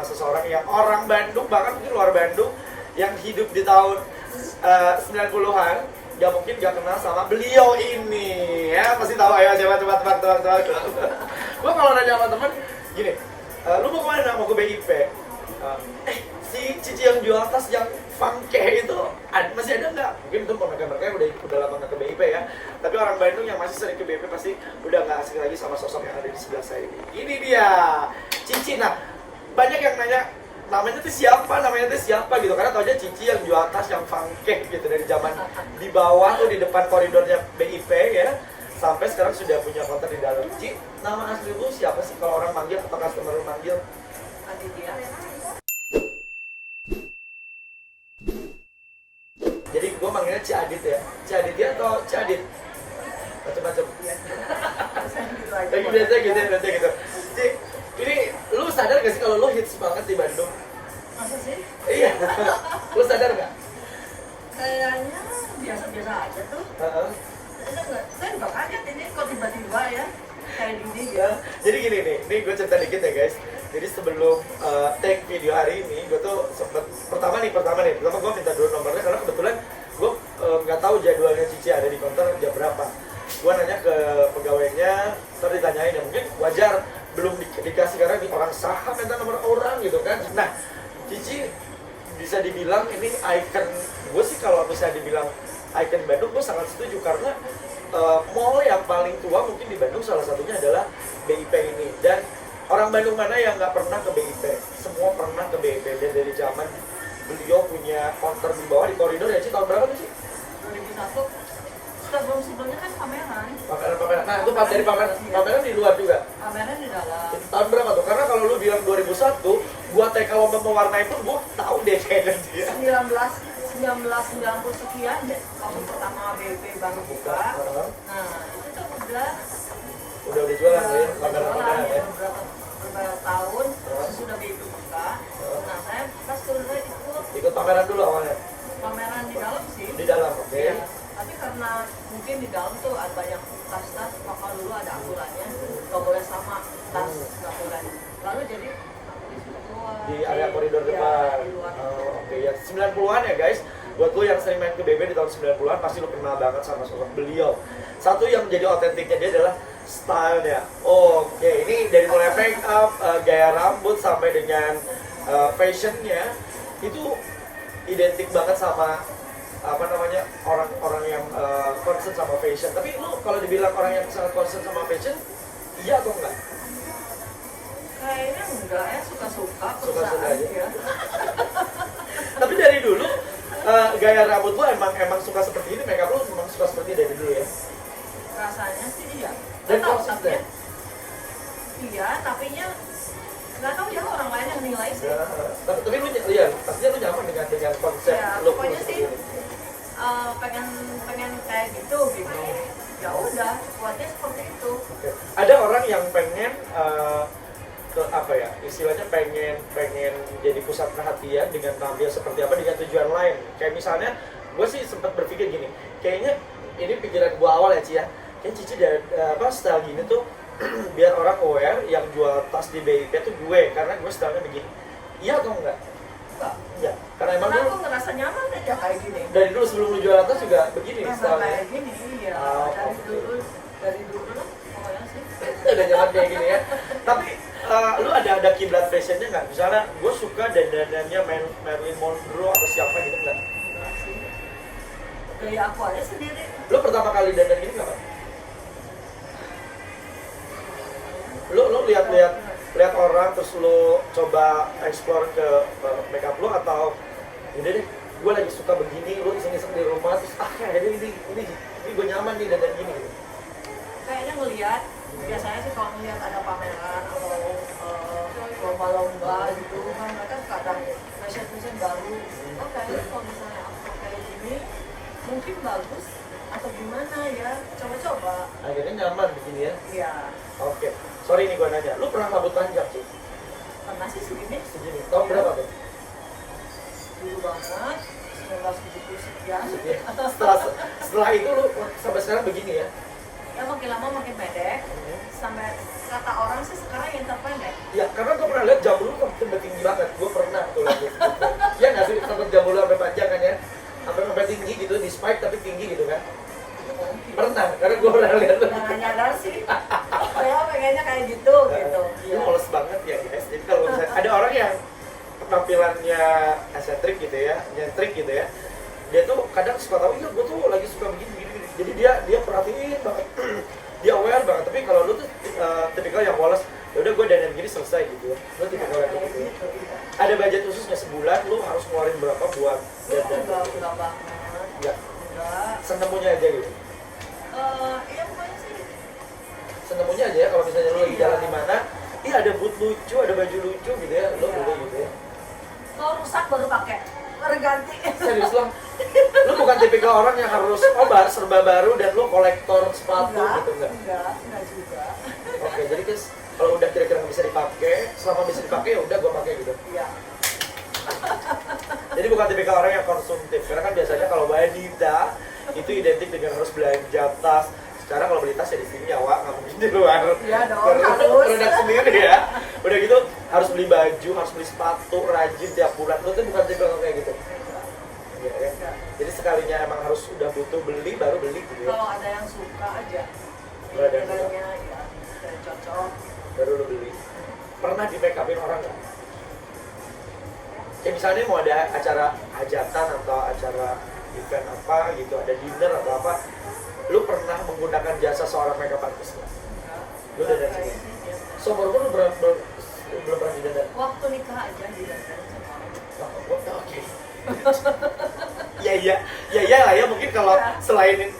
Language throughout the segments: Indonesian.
seseorang yang orang Bandung, bahkan mungkin luar Bandung, yang hidup di tahun 90-an, gak mungkin gak kenal sama beliau ini. Ya, pasti tahu. Ayo coba tebak. Gue kalau nanya sama temen, gini, lu mau kemana? Mau ke BIP. Si Cici yang jual tas yang funky itu masih ada nggak? Mungkin itu mereka udah lama nggak ke BIP ya. Tapi orang Bandung yang masih sering ke BIP pasti udah nggak asing lagi sama sosok yang ada di sebelah saya ini. Ini dia Cici. Nah, banyak yang nanya namanya tuh siapa gitu, karena tau aja Cici yang jual tas yang funky gitu dari zaman di bawah tuh di depan koridornya BIP ya, sampai sekarang sudah punya konter di dalam. Ci, nama asli lu siapa sih kalau orang manggil atau customer manggil? Aditya. Jadi gue manggilnya Ci Adit ya. Ci Aditya atau Ci Adit? Macam-macam. Biasa gitu. Ci, ini lu sadar gak sih kalau lu hits banget di Bandung? Masa sih? Iya. Lu sadar gak? Kayaknya biasa-biasa aja tuh. Saya juga kaget ini kok tiba-tiba ya kayak gini gitu. Jadi gini nih, ini gue cerita dikit ya guys. Jadi sebelum take video hari ini, gue tuh sempet pertama gue minta dulu nomornya karena kebetulan gue nggak tahu jadwalnya Cici ada di counter jam berapa. Gue nanya ke pegawainya, terus ditanyain ya mungkin wajar belum dikasih karena di orang saham minta nomor orang gitu kan. Nah, Cici bisa dibilang ini icon. Gue sih kalau bisa dibilang icon Bandung, gue sangat setuju karena mall yang paling tua mungkin di Bandung salah satunya adalah BIP ini. Dan orang Bandung mana yang nggak pernah ke BIP? Semua pernah ke BIP. Dan dari zaman beliau punya counter di bawah di koridor ya Ci, tahun berapa tuh Ci? 2001. Sebelumnya kan pameran. Pameran. Nah itu dari pameran di luar juga? Pameran di dalam. Tahun berapa tuh? Karena kalau lu bilang 2001, gua kalau mewarnai pun gua tahu deh kayaknya dia. 1990 sekian deh, waktu pertama BIP baru buka. Nah, itu tuh udah jualan ya, pameran ya. Beberapa tahun sesudah BIP buka. Nah, saya pas turunnya ikut pameran dulu awalnya. Pameran di dalam sih. Di dalam, oke. Ya, tapi karena mungkin di dalam tuh ada banyak tas-tas, maka dulu ada aturannya, nggak boleh sama tas, nggak boleh. Lalu jadi di area koridor depan. Oke ya, 90-an ya guys. Buat lo yang sering main ke BB di tahun 90-an pasti lo kenal banget sama sosok beliau. Satu yang menjadi otentiknya dia adalah stylenya. Oke, ini dari mulai make up, gaya rambut sampai dengan fashionnya itu identik banget sama orang-orang yang concern sama fashion. Tapi lo kalau dibilang orang yang sangat concern sama fashion, iya atau enggak? Kayaknya enggak ya, suka-suka aja. Tapi dari dulu gaya rambut lu emang suka seperti ini, makeup lu memang suka seperti ini dari dulu ya? Rasanya sih iya. Dan konsisten? Iya, tapi nggak tahu ya orang lain yang nilai sih. Tapi lu ya, pastinya lu nyaman dengan konsep ya, look pokoknya lu sih pengen kayak gitu. Ya udah, buatnya seperti itu. Okay. Ada orang yang pengen istilahnya pengen jadi pusat perhatian dengan tampil seperti apa dengan tujuan lain. Kayak misalnya gue sih sempat berpikir gini, kayaknya ini pikiran gue awal ya Ci ya, kayak Cici style gini tuh biar orang aware yang jual tas di BIP tuh gue, karena gue stylenya begini. Iya atau enggak? Enggak. Karena emang aku ngerasa nyaman aja kayak gini. Dari dulu sebelum lu jual tas juga begini stylenya? Kayak gini, iya. Dari dulu lah pokoknya sih. Udah nyaman kayak gini ya. Tapi lu ada kiblat fashionnya nggak? Misalnya gue suka dandanannya Marilyn Monroe atau siapa gitu nggak? Enggak sih. Gaya aku aja sendiri. Lu pertama kali dandan gini nggak? Lu lihat orang terus lu coba explore ke makeup lu atau udah deh gue lagi suka begini, lu iseng-iseng di rumah terus kayaknya ini gue nyaman nih dandan gini gitu. Kayaknya ngelihat, biasanya sih kalau ngelihat ada pameran atau lomba-lomba gitu kan mereka kadang fashion baru. Oh kayaknya kalau misalnya aku kayak gini mungkin bagus atau gimana ya, coba-coba. Akhirnya nyaman begini ya? Iya. Oke. Sorry nih gue nanya, lu pernah rambut panjang sih? Pernah sih segini. Tahun berapa tuh? Dulu banget, 1970 sekian. Atau setelah itu lu sampai sekarang begini ya? Ya makin lama makin pendek. Sampai kata orang sih sekarang yang terpendek. Ya, karena gue pernah lihat jam lu sampai tinggi banget. Gue pernah tuh lagi. Ya nggak sih, sampai jam lu sampai panjang kan ya? Sampai tinggi gitu, di spike tapi tinggi gitu kan? Pernah, karena gue pernah lihat tuh. Nggak nyadar sih. Saya pengennya kayak gitu, gitu. Lu males banget ya guys. Jadi kalau misalnya ada orang yang penampilannya eksentrik gitu ya, nyentrik gitu ya, dia tuh kadang suka tahu, iya gue tuh lagi suka begini. Jadi dia perhatiin banget, dia aware banget. Tapi kalau lu tuh tipikal yang polos, ya udah gue dandan gini selesai gitu ya. Lu tipikal yang gitu ya. Ada budget khususnya sebulan lu harus ngeluarin berapa buat dandan? Enggak banget. Enggak. Enggak. Senemunya aja gitu. Iya pokoknya sih. Senemunya aja ya, kalau misalnya lu lagi jalan di mana, iya ada boot lucu, ada baju lucu gitu ya, lu boleh gitu ya. Kalau rusak baru pakai, baru ganti. Serius lo? Lu bukan tipikal orang yang harus serba baru dan lu kolektor sepatu gitu enggak? Enggak juga. Oke, jadi guys, kalau udah kira-kira nggak bisa dipakai, selama bisa dipakai ya udah gua pakai gitu. Iya. Jadi bukan tipikal orang yang konsumtif, karena kan biasanya kalau wanita itu identik dengan harus belanja tas. Sekarang kalau beli tas ya di sini ya, Wak, nggak mungkin di luar. Iya dong, Terus harus. produk sendiri ya. Udah gitu harus beli baju, harus beli sepatu rajin tiap bulan. Lu tuh bukan tipikal kayak gitu. Iya ya. Jadi sekalinya emang harus udah butuh beli baru beli gitu ya. Kalau ada yang suka aja. Kalau ada yang suka. Modelnya ya, dan cocok. Baru lu beli. Pernah di make upin orang nggak? Kayak misalnya mau ada acara hajatan atau acara event apa gitu, ada dinner atau apa, lu pernah menggunakan jasa seorang makeup artist nggak? Lu udah dari sini? Seumur lu belum pernah didandan? Waktu nikah aja didandan sama orang. Oke. Ya lah ya, mungkin kalau selain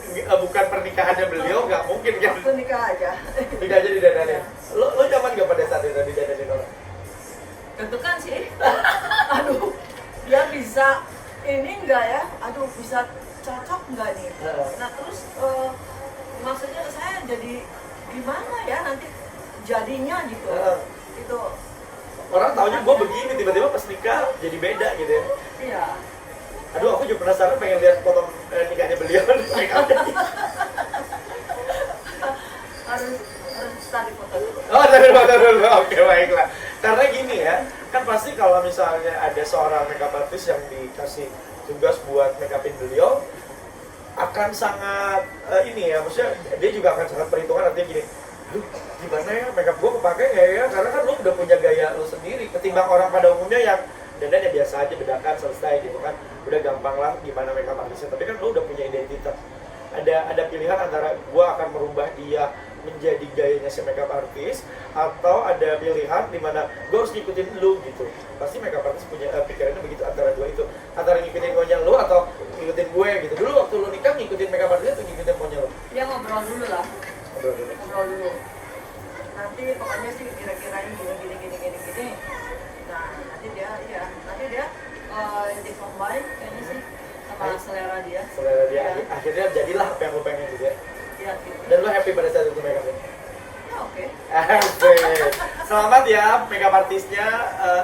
bukan pernikahannya beliau nggak mungkin kan? Waktu nikah aja. Tidak aja didandanin. Lu nyaman nggak pada saat itu didandanin orang? Tentukan sih. Aduh, dia bisa ini enggak ya? Aduh, bisa cocok enggak nih? Nah terus maksudnya saya jadi gimana ya nanti jadinya gitu? Itu Orang taunya gue begini, tiba-tiba pas nikah jadi beda gitu ya. iya. Aduh, aku juga penasaran pengen lihat foto nikahnya beliau. harus tadi foto dulu. Oh, dari foto dulu. Oke, baiklah. Karena gini ya, kan pasti kalau misalnya ada seorang makeup artist yang dikasih tugas buat make upin beliau, akan sangat ini ya, maksudnya dia juga akan sangat perhitungan artinya gini, aduh gimana ya makeup gue kepake nggak ya, karena kan lu udah punya gaya lu sendiri, ketimbang orang pada umumnya yang dandan ya biasa aja, bedakan selesai gitu kan, udah gampang lah gimana makeup artisnya, tapi kan lu udah punya identitas, ada pilihan antara gue akan merubah dia menjadi gayanya si makeup artist, atau ada pilihan dimana gue harus ngikutin lu gitu. Pasti makeup artist punya pikirannya begitu, antara dua itu, antara ngikutin maunya lu atau ngikutin gue gitu. Dulu waktu lu nikah ngikutin makeup artist atau ngikutin maunya lu? Dia ngobrol dulu lah. Ngobrol. Ngobrol dulu. Nanti pokoknya sih kira-kira ini gini. Nah nanti dia di-combine kayaknya sih sama selera dia. Selera dia, Ya. akhirnya jadilah apa yang lu pengen gitu ya. Iya gitu. Dan lu happy pada saat itu make upnya? Ya oke. Oke. Selamat ya makeup artisnya,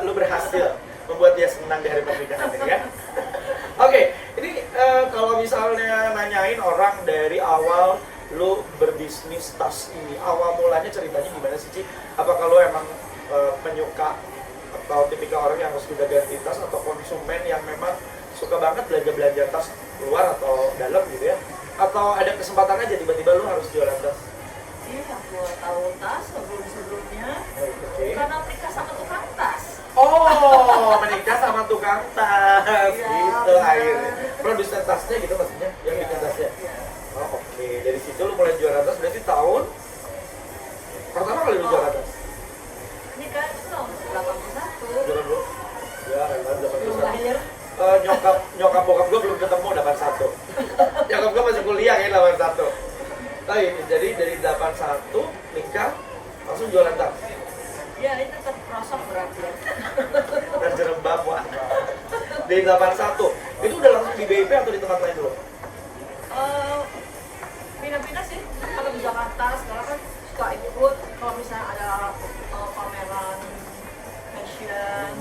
lu berhasil membuat dia senang di hari pernikahan ya. Oke, ini kalau misalnya nanyain orang dari awal lu berbisnis tas ini, awal mulanya ceritanya gimana sih, Ci? Apakah lu emang penyuka atau tipikal orang yang harus udah ganti tas, atau konsumen yang memang suka banget belanja tas luar atau dalam gitu ya? Atau ada kesempatan aja tiba-tiba lu harus jualan tas? Iya, gua tahu tas sebelumnya. Oke. Karena menikah sama tukang tas. Oh, menikah sama tukang tas, Iya, gitu benar. akhirnya. Produsen tasnya gitu maksudnya, yang bikin tasnya. Iya. Oh, oke. Dari situ lu mulai jualan tas, berarti tahun pertama kali lu jualan tas? Nikah itu tahun 81. Jualan dulu? Ya, kan Belum 81. lahir. Nyokap bokap gue belum ketemu 81. Nyokap gue masih kuliah ya 81. Jadi dari 81 nikah langsung jualan tas. Ya itu terprosok berarti ya. Dan jerembab, wah. Dari 81 itu udah langsung di BIP atau di tempat lain dulu? Pindah-pindah sih. Kalau di Jakarta sekarang kan suka ikut kalau misalnya ada pameran fashion,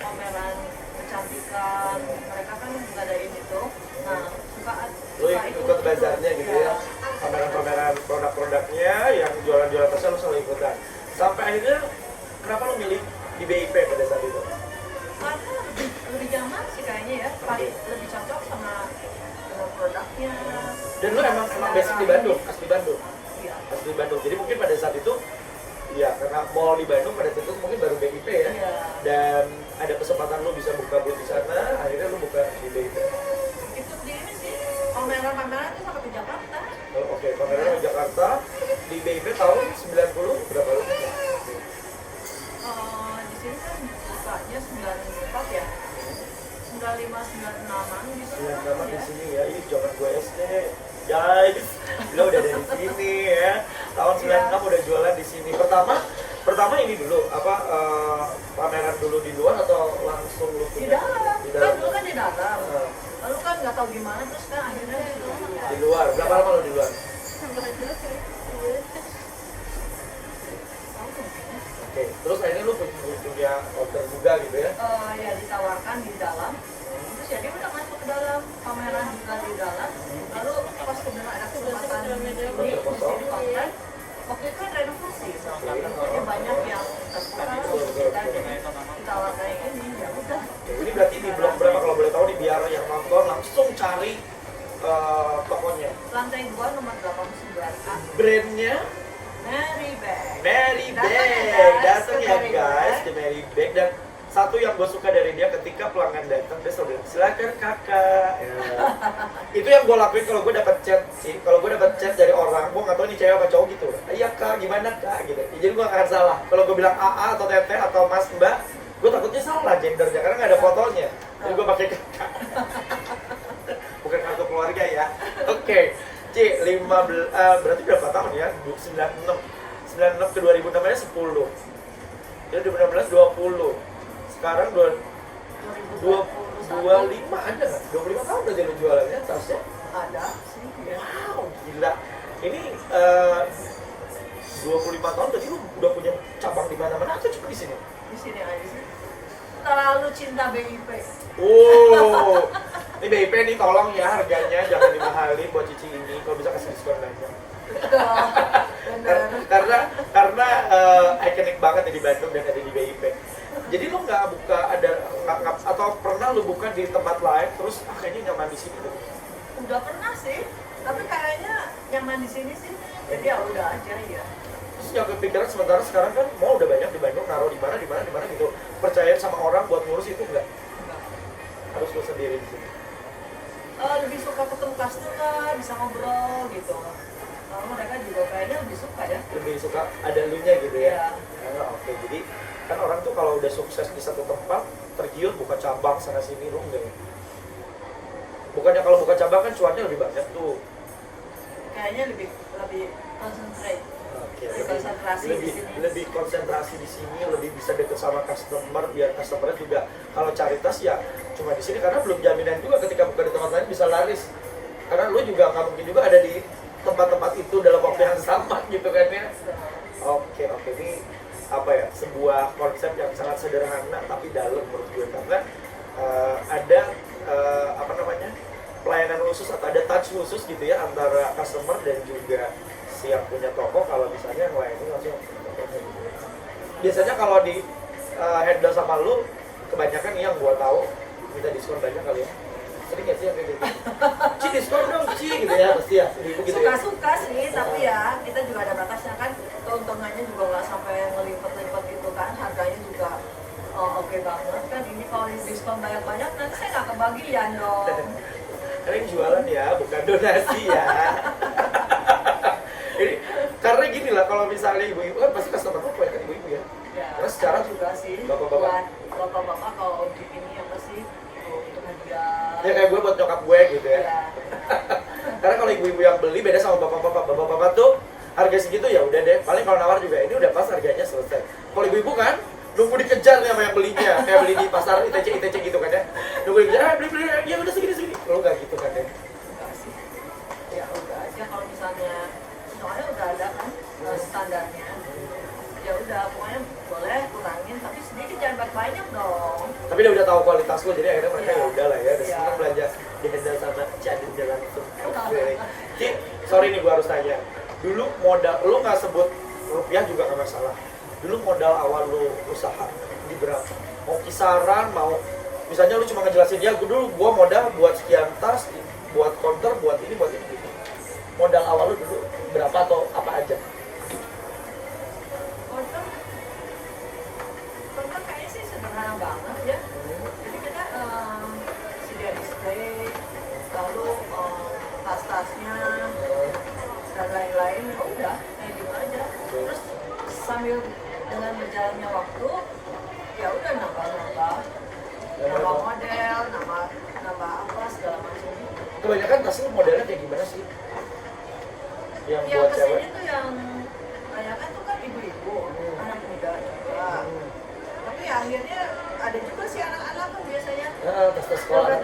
pameran kecantikan, mereka kan ngadain itu. Nah, suka Lu ikut bazarnya gitu ya, pameran-pameran produk-produknya yang jualan-jualan tasnya lu selalu ikutan. akhirnya kenapa lo milih di BIP pada saat itu? Karena lebih nyaman sih kayaknya ya, paling lebih cocok sama produknya. Dan lo emang basic di Bandung, asli Bandung. Iya. Asli Bandung. Jadi mungkin pada saat itu ya karena mall di Bandung pada saat itu mungkin baru BIP ya. Iya. Dan ada kesempatan lo bisa buka booth di sana, akhirnya lo buka di BIP. Itu di ini sih, pameran-pameran itu sampai ke Jakarta. Oh, oke, pameran di Jakarta di BIP tahun 90 berapa lo? Di sini kan bukanya 94 ya. 95, 96-an di sini. Yang sama di sini ya, ini zaman gue SD. Guys, lo udah dari sini ya. Tahun 96 udah jualan di sini. Pertama ini dulu apa pameran dulu di luar atau langsung lu Di punya? dalam. Di Kan dalam. dulu kan di dalam. Nah, Lalu kan nggak tahu gimana, terus kan akhirnya di luar. di luar. Berapa lama lo di luar? Oke, terus akhirnya lu punya order juga gitu ya? Ya ditawarkan di dalam. Terus ya dia udah masuk ke dalam, pameran juga di dalam. Lalu pas kebetulan ada kesempatan ini di sini pakai. Waktu itu kan renovasi, jadi banyak yang tersekarang kita ditawarkan ini, ya udah. Oke, ini berarti di blok berapa kalau boleh tahu nih biar yang nonton langsung cari tokonya. Lantai 2 nomor 89A. Brandnya Mary Bag. Mary Datang Bag, datang ya, guys, ya ke Mary guys Bag. ke Mary Bag. Dan satu yang gue suka dari dia ketika pelanggan datang dia selalu bilang, silakan kakak ya. Itu yang gue lakuin kalau gue dapat chat sih, kalau gue dapat chat dari orang gue nggak tahu ini cewek apa cowok gitu, iya kak gimana kak gitu ya, jadi gue nggak akan salah kalau gue bilang AA atau teteh atau mas mbak, gue takutnya salah gendernya karena nggak ada fotonya, jadi gue pakai kakak. Bukan kartu keluarga ya. Oke, C 15 berarti berapa tahun ya? 96 ke 2006 nya 10. Jadi 2016 20. Sekarang 25 ada nggak? 25 tahun udah lu jualannya tasnya? Ada sih. Ya. Wow, gila. Ini 25 tahun berarti lu udah punya cabang di mana-mana atau cuma di sini? Di sini aja sih. Terlalu cinta BIP. Oh, ini BIP nih tolong ya harganya jangan dimahalin buat Cici ini, kalau bisa kasih diskon aja. Bener. Karena ikonik banget ya di Bandung dan ada di BIP. Jadi lo nggak buka atau pernah lo buka di tempat lain terus kayaknya nyaman di sini tuh? Udah pernah sih, tapi kayaknya nyaman di sini sih. Jadi ya udah aja ya. Terus yang kepikiran sementara sekarang kan mall udah banyak di Bandung, naruh di mana gitu. Percaya sama orang buat ngurus itu enggak? Harus lo sendiri di sini. Lebih suka ketemu customer, bisa ngobrol gitu. Mereka juga kayaknya lebih suka ya. Lebih suka ada lu-nya gitu ya? Iya. Oke, jadi kan orang tuh kalau udah sukses di satu tempat tergiur buka cabang sana sini lo enggak ya? Bukannya kalau buka cabang kan cuannya lebih banyak tuh. Kayaknya lebih concentrate. Oke, Lebih konsentrasi di sini. lebih konsentrasi di sini, lebih bisa deket sama customer biar customer juga kalau cari tas ya cuma di sini karena belum jaminan juga ketika buka di tempat lain bisa laris. Karena lu juga nggak mungkin juga ada di tempat-tempat itu dalam waktu yang sama gitu kan ya. Oke, ini apa ya, sebuah konsep yang sangat sederhana tapi dalam menurut gue karena ada apa namanya pelayanan khusus atau ada touch khusus gitu ya antara customer dan juga si yang punya toko kalau misalnya melayani langsung tokonya gitu. Biasanya kalau di handle sama lu kebanyakan nih yang gua tahu minta diskon banyak kali ya. Sering gak sih yang kayak gitu? Ci diskon dong Ci gitu ya pasti ya. Ibu gitu ya. Suka-suka sih, tapi ya kita juga ada batasnya kan. Keuntungannya juga nggak sampai ngelipet-lipet gitu kan. Harganya juga oke banget kan. Ini kalau di diskon banyak-banyak nanti saya nggak kebagian dong. Kalian jualan ya, bukan donasi ya. Ini karena gini lah, kalau misalnya ibu-ibu kan pasti customer lu kan ibu-ibu ya. Ya, Terus sekarang juga sih. bapak-bapak. Buat bapak-bapak kalau di ini apa sih untuk hadiah. Ya kayak gue buat nyokap gue gitu ya. Ya. Karena kalau ibu-ibu yang beli beda sama bapak-bapak. Bapak-bapak tuh harga segitu ya udah deh. Paling kalau nawar juga ini udah pas harganya selesai. Kalau ibu-ibu kan nunggu dikejar nih sama yang belinya. Kayak beli di pasar ITC gitu kan ya. Nunggu dikejar, beli ya udah segini. Lo nggak gitu kan ya? Enggak sih. Ya udah aja kalau misalnya soalnya udah ada kan standarnya. Ya udah pokoknya boleh kurangin tapi sedikit jangan banyak dong. Tapi dia udah tahu kualitas lo jadi akhirnya mereka Iya. ya udah lah ya. Udah Iya. seneng belanja di handle sama Cadin jalan langsung. Oke. Ki, sorry nih gue harus tanya. Dulu modal lo nggak sebut rupiah juga nggak masalah. dulu modal awal lu usaha di berapa? Mau kisaran, mau misalnya lu cuma ngejelasin ya dulu gua modal buat sekian tas, buat counter, buat ini gitu. Modal awal lu dulu berapa atau apa aja? Konten kayaknya sih sederhana banget ya. Jadi kita sedia display, lalu tas-tasnya dan lain-lain, ya udah kayak gitu aja. Terus sambil dengan berjalannya waktu, ya udah nambah model, nambah apa segala macam. Kebanyakan tas lu modelnya kayak gimana sih? Yang buat cewek? Kesini tuh yang kebanyakan tuh kan ibu-ibu, anak muda juga. Tapi akhirnya ada juga sih anak-anak kan biasanya. Tas-tas sekolah.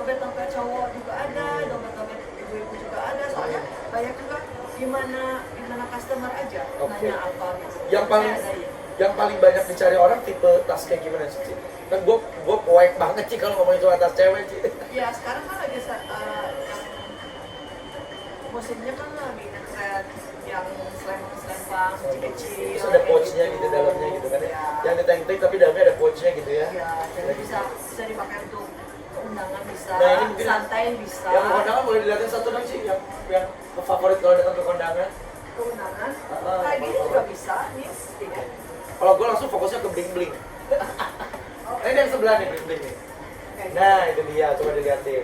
Dompet cowok juga ada, dompet ibu-ibu juga ada. Soalnya banyak juga gimana customer aja nanya apa gitu. Yang paling banyak dicari orang tipe tas kayak gimana sih? Ci? Kan gue poek banget sih kalau ngomongin soal tas cewek sih. Ya sekarang kan lagi musimnya kan lagi ngetren yang selempang kecil-kecil. Terus ada pouchnya gitu dalamnya gitu kan ya. Yang diteng-teng tapi dalamnya ada pouchnya gitu ya. Iya, jadi bisa dipakai untuk undangan bisa, Nah, ini mungkin santai bisa. Yang ke kondangan boleh dilihatin satu dong sih, yang favorit kalau datang ke kondangan. Keundangan, kayak gini juga bisa nih. Tidak. Kalau gue langsung fokusnya ke bling-bling. Nah, ini yang sebelah nih bling-bling nih. Nah itu dia, coba dilihatin.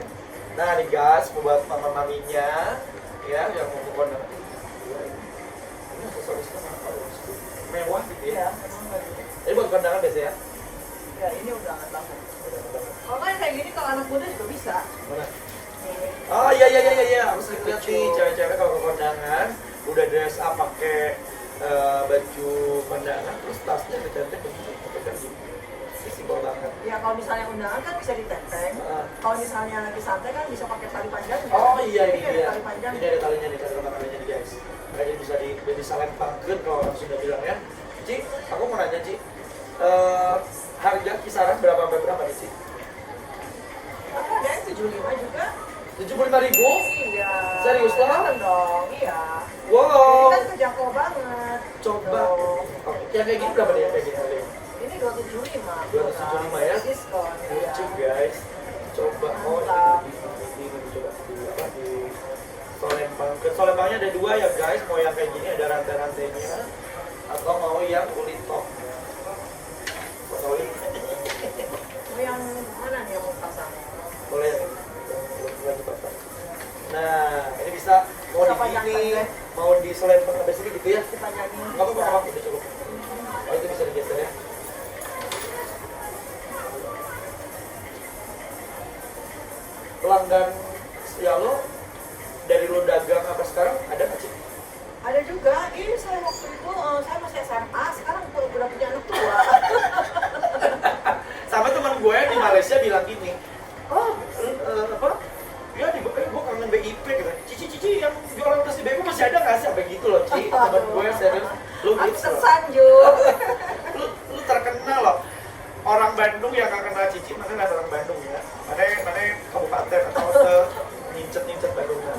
Nah nih guys, buat mama-maminya ya yang mau ke kondangan. Ini aksesorisnya mewah gitu ya. Ini buat kondangan biasa ya? Ya ini undangan banget. Kalau kayak gini kalau anak muda juga bisa. Mana? Oh iya, aku sering lihat sih cewek-cewek kalau ke kondangan udah dress up pakai baju kondangan terus tasnya ditenteng begini. Simpel banget. Ya kalau misalnya undangan kan bisa ditenteng. Kalau misalnya lagi santai kan bisa pakai tali panjang. Oh iya ini ada dia. tali panjang. Ini ada talinya nih, talinya nih guys. Makanya bisa lempangkeun kalau orang sudah bilang ya. Ci, aku mau nanya Ci. Harga kisaran berapa sampai berapa nih Ci? Ada yang 75 juga. 75.000? Iya. Serius loh? Kelihatan dong, iya. Wow. Ini kan kejangkau banget. Coba. Tuh. Yang kayak gini berapa nih yang kayak gini harganya? Ini 275. 275 ya? Diskon. Lucu Iya. guys. Coba ini coba di Solempang. Solempangnya ada dua ya guys. Mau yang kayak gini ada rantai-rantainya atau mau yang kulit top. Sorry. Mau yang mana nih yang mau pasang? Boleh yang ini. Nah, ini bisa mau Bisa di panjang gini, pendek. mau di selempang sampai sini gitu ya. Dipanjangin. Nggak apa-apa, udah cukup. Oh, itu bisa digeser ya. Pelanggan ya lo dari lo dagang apa sekarang ada nggak sih? Ada juga, ini saya waktu itu saya masih SMA, sekarang udah punya anak tua. Sama teman gue di Malaysia bilang gini, oh apa? Ya di gue kangen BIP gitu. Cici yang jualan tas di BIP masih ada nggak sih? Apa gitu loh Ci? Teman gue serius. Lu Aku gitu. tersanjung. lu terkenal loh. Orang Bandung yang nggak kenal Cici, mana nggak orang Bandung ya? Mana kabupaten atau nyincet Bandungnya.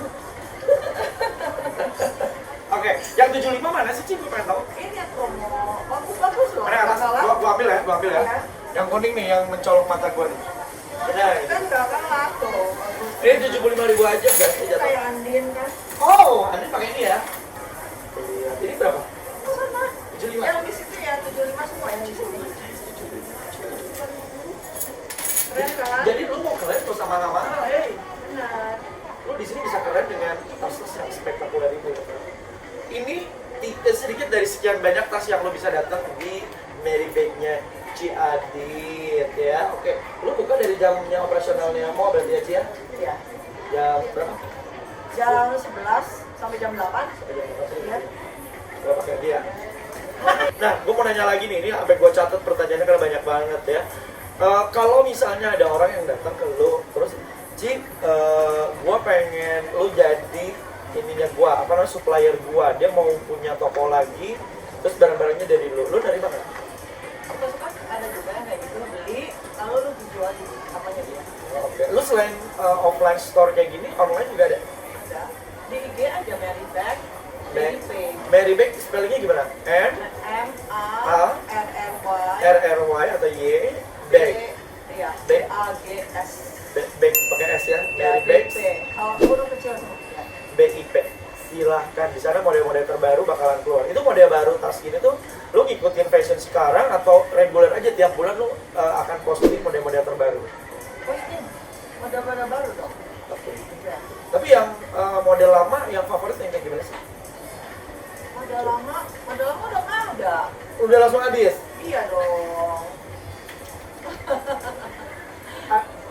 Oke, yang 75 mana sih Ci? Gue pengen tahu. Ini yang promo, bagus loh. Mana atas? Gua ambil ya. Ya. Yang kuning nih, yang mencolok mata gue nih. Nah, Kan udah kalah tuh. ini 75.000 aja guys. Ini kayak Andin kan. Oh, Anda pakai ini ya? Ini berapa? Sama. 75. Yang di situ ya 75 semua yang di sini. Keren kan? Jadi lu mau keren tuh sama nama? Benar. Lu di sini bisa keren dengan tas-tas yang spektakuler itu. Ini sedikit dari sekian banyak tas yang lu bisa datang di Mary Bag-nya Ci Adit ya. Oke, lu buka dari jamnya operasionalnya mau berarti ya Ci ya? Iya. Jam berapa? Jam 11 sampai jam 8. Sampai jam berapa? Iya. Berapa kayak dia? Nah, gue mau nanya lagi nih, ini sampai gue catat pertanyaannya karena banyak banget ya. Kalau misalnya ada orang yang datang ke lu, terus Ci, gue pengen lu jadi ininya gue, apa namanya, supplier gue. Dia mau punya toko lagi, terus barang-barangnya dari lu dari mana? Suka-suka ada juga yang kayak gitu beli, lalu lu dijual di apanya dia. Oke, lu selain offline store kayak gini, online juga ada? Ada. Di IG aja Mary Bag. BIP. Mary Bag spellingnya gimana? M MARRY atau Y Bag. Iya, Bag. BAGS. Bag pakai S ya. Ya, Mary Bag BIP. Kalau huruf kecil semua. BIP. Silahkan di sana model-model terbaru bakalan keluar. Itu model baru tas gini tuh lu ngikutin fashion sekarang atau reguler aja tiap bulan lu akan posting model-model terbaru. Posting model-model baru dong. Oke. Ya. Tapi yang model lama yang favorit yang kayak gimana sih? Model lama udah nggak ada. Udah langsung habis. Iya dong.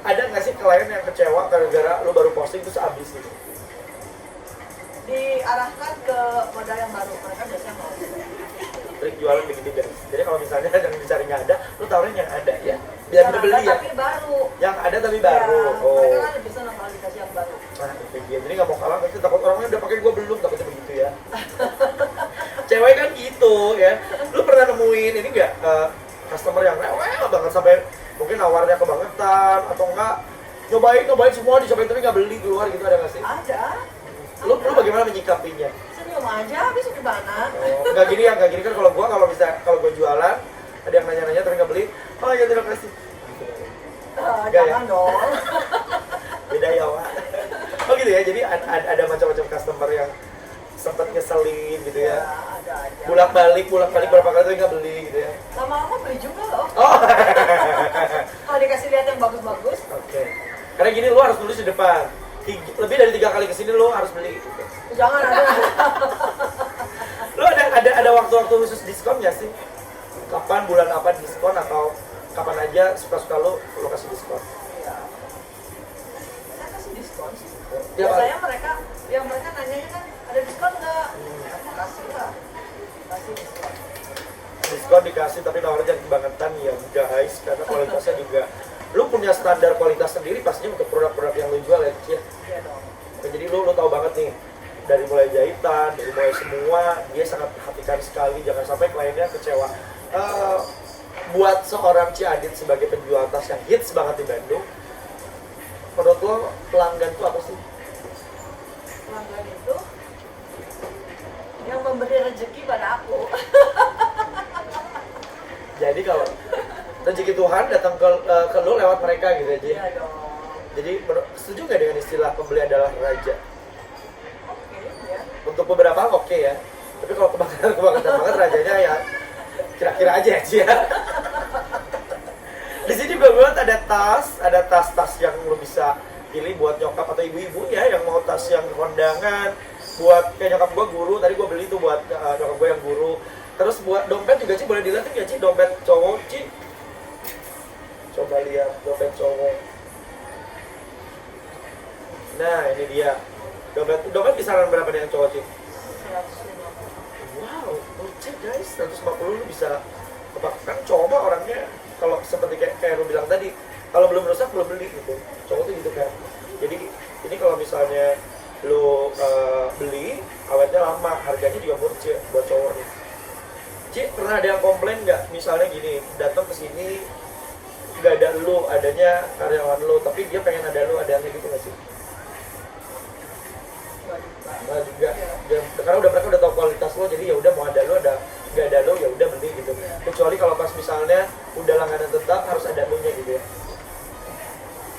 Ada nggak sih klien yang kecewa gara-gara lu baru posting terus habis gitu? Diarahkan ke modal yang baru, mereka biasanya mau. Trik jualan begitu guys. Jadi kalau misalnya yang dicari nggak ada, lu tawarin yang ada ya. Biar Yang kita beli ada ya. tapi baru. Yang ada tapi baru. Ya, Oh. mereka kan lebih senang kalau dikasih yang baru. Nah, itu dia. Jadi nggak mau kalah, nanti takut orangnya udah pakai gua belum, takutnya begitu ya. Cewek kan gitu ya. Lu pernah nemuin ini nggak customer yang rewel banget sampai mungkin nawarnya kebangetan atau enggak nyobain semua dicobain tapi nggak beli keluar gitu, ada nggak sih? Ada. Lu bagaimana menyikapinya? Senyum aja, habis gimana? Oh, nggak gini kan kalau gua jualan ada yang nanya-nanya terus nggak beli, oh ya terima kasih. Enggak Jangan ya? dong. Beda ya Wak. Oh gitu ya, jadi ada macam-macam customer yang sempat ngeselin gitu Ya, ya. ada aja. Bolak-balik berapa kali tapi nggak beli gitu ya. Lama-lama beli juga loh. Oh. Kalau dikasih lihat yang bagus-bagus, Oke. Karena gini lu harus tulis di depan. Lebih dari 3 kali kesini lu harus beli gitu. jangan ada. Lu ada waktu-waktu khusus diskon nggak sih? Kapan, bulan apa diskon atau kapan aja suka-suka lu kasih diskon? Iya. Saya kasih diskon sih. Ya, Biasanya mereka nanyanya kan ada diskon nggak? Aku kasih lah. Kasih diskon. Diskon dikasih tapi nawarnya jangan kebangetan ya guys, karena kualitasnya juga lu punya standar kualitas sendiri pastinya untuk produk-produk yang lu jual ya Ci. Iya dong. Jadi lu tahu banget nih dari mulai jahitan, dari mulai semua dia sangat perhatikan sekali, jangan sampai kliennya kecewa. Buat seorang Ci Adit sebagai penjual tas yang hits banget di Bandung, menurut lo pelanggan itu apa sih? Pelanggan itu yang memberi rezeki pada aku. Jadi kalau rezeki Tuhan datang ke lo lewat mereka gitu aja. Iya dong. Jadi setuju nggak dengan istilah pembeli adalah raja? Oke, ya. Untuk beberapa oke ya, tapi kalau kebangetan banget rajanya ya kira-kira aja ya. Di sini juga gue lihat ada tas yang lo bisa pilih buat nyokap atau ibu-ibu ya yang mau tas yang kondangan, buat kayak nyokap gue guru, tadi gue beli tuh buat nyokap gue yang guru. Terus buat dompet juga Ci, boleh dilihat nggak Ci, dompet cowok Ci? Coba lihat dompet cowok. Nah ini dia dompet kisaran berapa nih yang cowok Ci? 150. Wow, lu cek guys, 150 lu bisa kan cowok mah orangnya kalau seperti kayak lu bilang tadi, kalau belum rusak belum beli gitu. Cowok tuh gitu kan. Jadi ini kalau misalnya lu beli awetnya lama, harganya juga murah Ci, buat cowok nih. Ci, pernah ada yang komplain nggak? Misalnya gini, datang ke sini nggak ada lu, adanya karyawan lu, tapi dia pengen ada lu, ada yang gitu nggak sih? Nah juga, karena mereka udah tahu kualitas lo, jadi ya udah mau ada lo, nggak ada lo ya udah beli gitu. Kecuali kalau pas misalnya udah langganan tetap harus ada lo nya gitu ya.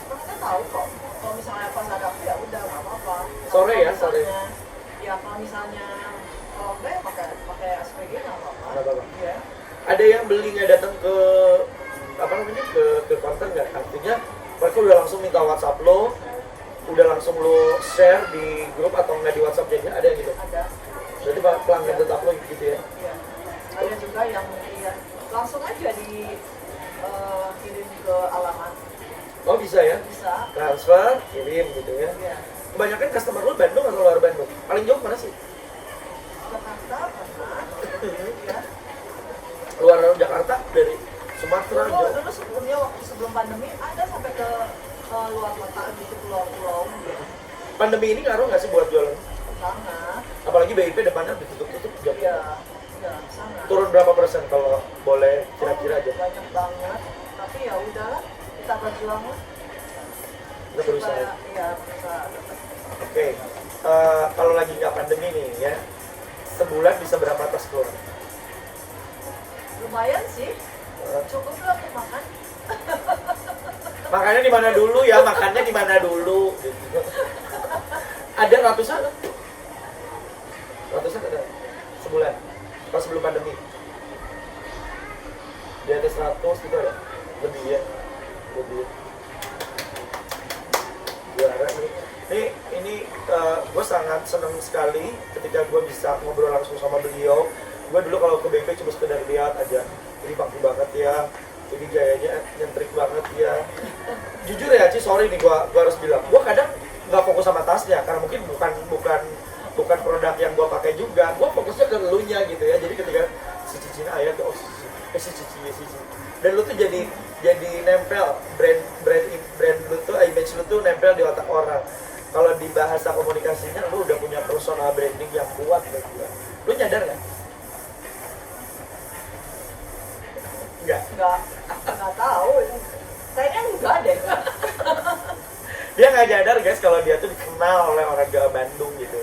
Mereka tahu kok. Kalau misalnya pas ada aku ya udah nggak apa-apa. Sore ya, Kalau sore. misalnya- Ya kalau misalnya kalau enggak ya pakai SPG nggak apa-apa. Nggak apa-apa. Iya. Ada yang beli nggak datang ke apa namanya ke konter nggak? Artinya mereka udah langsung minta WhatsApp lo, udah langsung lo share di grup atau nggak di WhatsApp jadi ada yang gitu. Ada. Berarti pelanggan tetap lo gitu ya. Iya. Ada juga yang iya langsung aja kirim ke alamat. Oh bisa ya? Bisa. Transfer, kirim gitu ya. Iya. Kebanyakan customer lo Bandung atau luar Bandung? Paling jauh mana sih? Jakarta pernah. Iya. Luar Jakarta dari Sumatera, Dulu, Jawa. dulu sebelumnya waktu sebelum pandemi ada sampai ke luar kota gitu, pulau-pulau gitu. Pandemi ini ngaruh nggak sih buat jualan? Sangat. Apalagi BIP depannya ditutup-tutup jam. Iya. Iya, sangat. Turun berapa persen kalau boleh kira-kira aja? Banyak banget. Tapi ya udahlah, kita berjuang lah. Kita berusaha. Iya, berusaha. Oke. Kalau lagi nggak pandemi nih ya, sebulan bisa berapa tas keluar? Lumayan sih, cukup lah untuk makan. Makannya di mana dulu ya, makannya di mana dulu. Gitu. Ada ratusan? Ratusan ada sebulan, pas sebelum pandemi. Di atas 100 gitu ada, lebih ya, lebih. Juara nih. Ini gue sangat senang sekali ketika gue bisa ngobrol langsung sama beliau. Gue dulu kalau ke BP cuma sekedar lihat aja, ini bangku banget ya, ini gayanya nyentrik banget ya. Jujur ya Ci, sorry nih gue harus bilang, gue kadang nggak fokus sama tasnya karena mungkin bukan produk yang gue pakai juga. Gue fokusnya ke elunya gitu ya. Jadi ketika si Cicina ayah tuh, si Cici. Dan lu tuh jadi nempel brand lu tuh, image lu tuh nempel di otak orang. Kalau di bahasa komunikasinya lu udah punya personal branding yang kuat buat gue. Lu nyadar nggak? Nggak tahu. Kayaknya enggak deh. Dia nggak nyadar guys kalau dia tuh dikenal oleh orang Jawa Bandung gitu.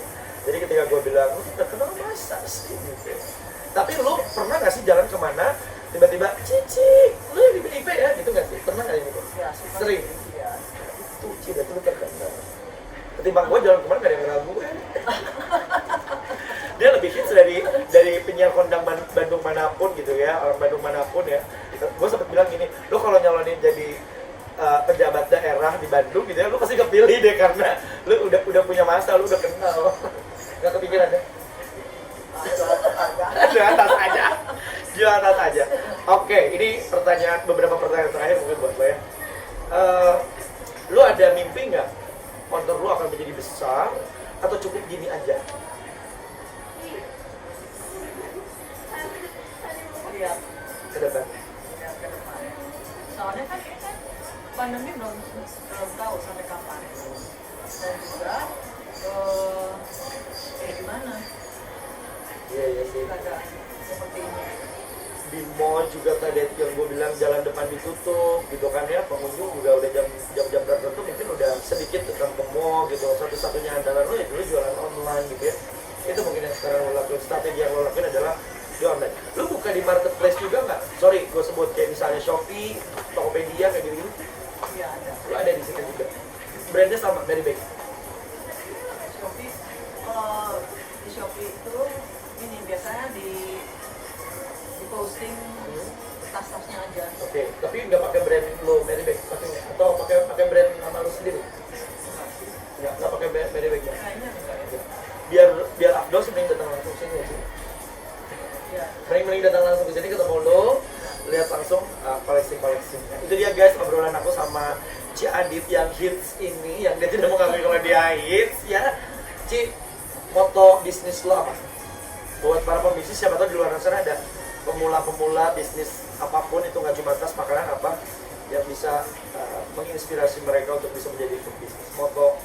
Jadi ketika gue bilang, lu terkenal masa sih gitu. Tapi lu pernah nggak sih jalan kemana tiba-tiba Cici, lu yang di BIP ya gitu nggak sih? Pernah nggak gitu? Ya, Sering. Ya. Tuh Cici, itu lu terkenal. Ketimbang gue jalan kemana nggak ada yang kenal gue. Dia lebih hits dari penyiar kondang Bandung manapun gitu ya, orang Bandung manapun ya. Gue sempat bilang gini, lu kalau nyalonin jadi pejabat daerah di Bandung gitu ya, lu pasti kepilih deh karena lu udah punya masa, lu udah kenal. Gak kepikiran deh? Jual atas aja. Oke, ini beberapa pertanyaan terakhir mungkin buat lo ya. Lu ada mimpi nggak motor lu akan menjadi besar atau cukup gini aja? Lihat Ke depan. ke depan. Soalnya kan ini kan pandemi belum tahu sampai kapan. Dan juga gimana Iya sih. keadaan seperti ini. Di mall juga tadi yang gue bilang jalan depan ditutup gitu kan ya, pengunjung juga udah jam tertentu mungkin udah sedikit datang ke mall gitu. Satu-satunya andalan lo ya dulu jualan online gitu ya. Itu mungkin yang sekarang lo lakuin. Strategi yang lo lakuin adalah jual online. Lo buka di marketplace juga nggak? Sorry, gue sebut kayak misalnya Shopee, Tokopedia kayak gitu. Iya ada. Lo ada di situ juga. Brandnya sama, dari baik. Shopee, kalau di Shopee itu ini biasanya di posting tas-tasnya aja. Oke, tapi nggak pakai brand lo Mary Bag, pakai nggak? Atau pakai brand nama lo sendiri? Nggak pakai Mary Bag ya? Kayaknya enggak ya. Biar Abdul mending datang langsung sini ya sih. Iya. Mending datang langsung ke sini ketemu lo, lihat langsung koleksi-koleksinya. Itu dia guys obrolan aku sama Ci Adit yang hits ini, yang dia tidak mengakui kalau dia hits ya. Ci, moto bisnis lo apa? Buat para pembisnis siapa tahu di luar sana ada pemula bisnis apapun itu, nggak cuma tas, makanan, apa yang bisa menginspirasi mereka untuk bisa menjadi pembisnis. Moto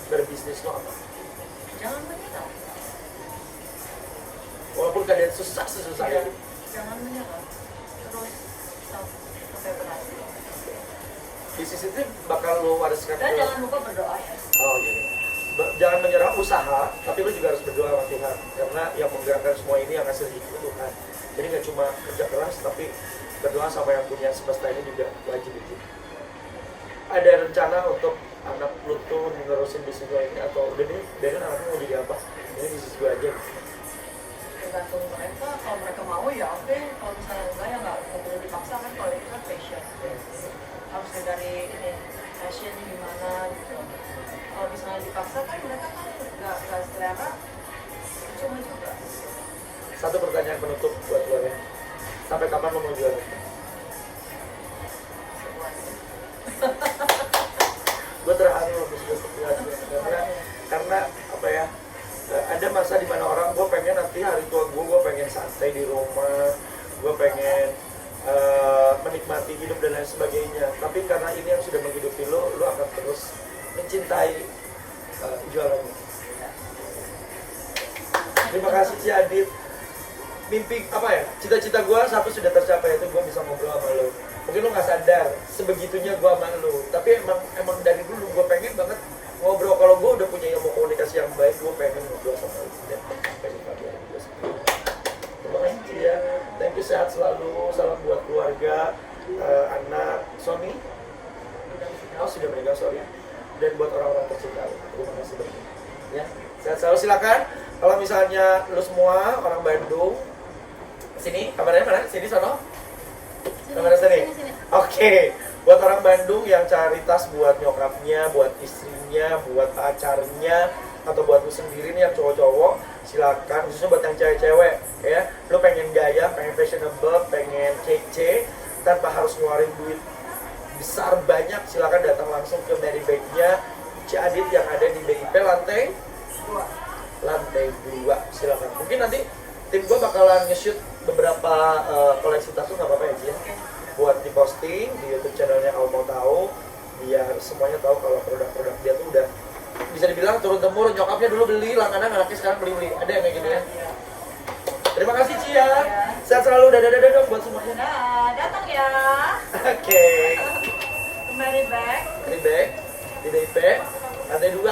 berbisnis lo apa? Jangan menyerah. Walaupun keadaan susah Iya. itu. Jangan menyerah. Terus sampai berhasil. Bisnis itu bakal lo wariskan Dan ke- jangan lupa berdoa ya. Oh gitu. Jangan menyerah usaha, tapi lu juga harus berdoa sama Tuhan. Karena yang menggerakkan semua ini yang hasil itu Tuhan. Jadi nggak cuma kerja keras, tapi berdoa sama yang punya semesta ini juga wajib itu. Ada rencana untuk anak lu tuh nerusin bisnis lo ini atau udah nih, dia kan anaknya mau jadi apa? Ini bisnis gue aja. Tergantung mereka. Kalau mereka mau ya oke. Kalau misalnya enggak ya nggak perlu dipaksa kan. Kalau itu kan passion. Harus dari ini passion gimana gitu. Kalau misalnya dipaksa kan mereka kan nggak selera. Cuma juga. Satu pertanyaan penutup buat lo ya. Sampai kapan lo mau jual? Gue terharu karena apa ya, ada masa dimana orang, gue pengen nanti hari tua gue pengen santai di rumah, gue pengen menikmati hidup dan lain sebagainya. Tapi karena ini yang sudah menghidupi lo akan terus mencintai jualannya. Terima kasih Ci Adit. Mimpi apa ya, cita-cita gue satu sudah tercapai, itu gue bisa ngobrol sama lo. Mungkin lo nggak sadar sebegitunya gue sama lo, tapi emang dari dulu gue pengen banget ngobrol. Kalau gue udah punya ilmu komunikasi yang baik, gue pengen ngobrol sama lo dan sampai di selalu silakan. Kalau misalnya lu semua orang Bandung, sini kameranya mana? Sini sono. Kamera sini. Oke. Buat orang Bandung yang cari tas buat nyokapnya, buat istrinya, buat pacarnya, atau buat lu sendiri nih yang cowok-cowok, silakan. Khususnya buat yang cewek-cewek, ya. Lu pengen gaya, pengen fashionable, pengen kece, tanpa harus ngeluarin duit besar banyak, silakan datang langsung ke Mary Bag-nya Ciadit yang ada di BIP lantai 2. Silakan. Mungkin nanti tim gue bakalan nge-shoot beberapa koleksi tas tuh, nggak apa-apa ya Ci? Buat diposting di YouTube channelnya kalau mau tahu, biar semuanya tahu kalau produk-produk dia tuh udah bisa dibilang turun temurun. Nyokapnya dulu beli, langganan, anaknya sekarang beli. Ada yang kayak gitu ya? Terima kasih Ci ya. Sehat selalu, dadah dong buat semuanya. Nah, datang ya. Oke. Kembali back. Mary Bag di BIP lantai 2.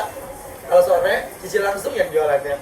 Kalau sore Cici langsung yang jualannya.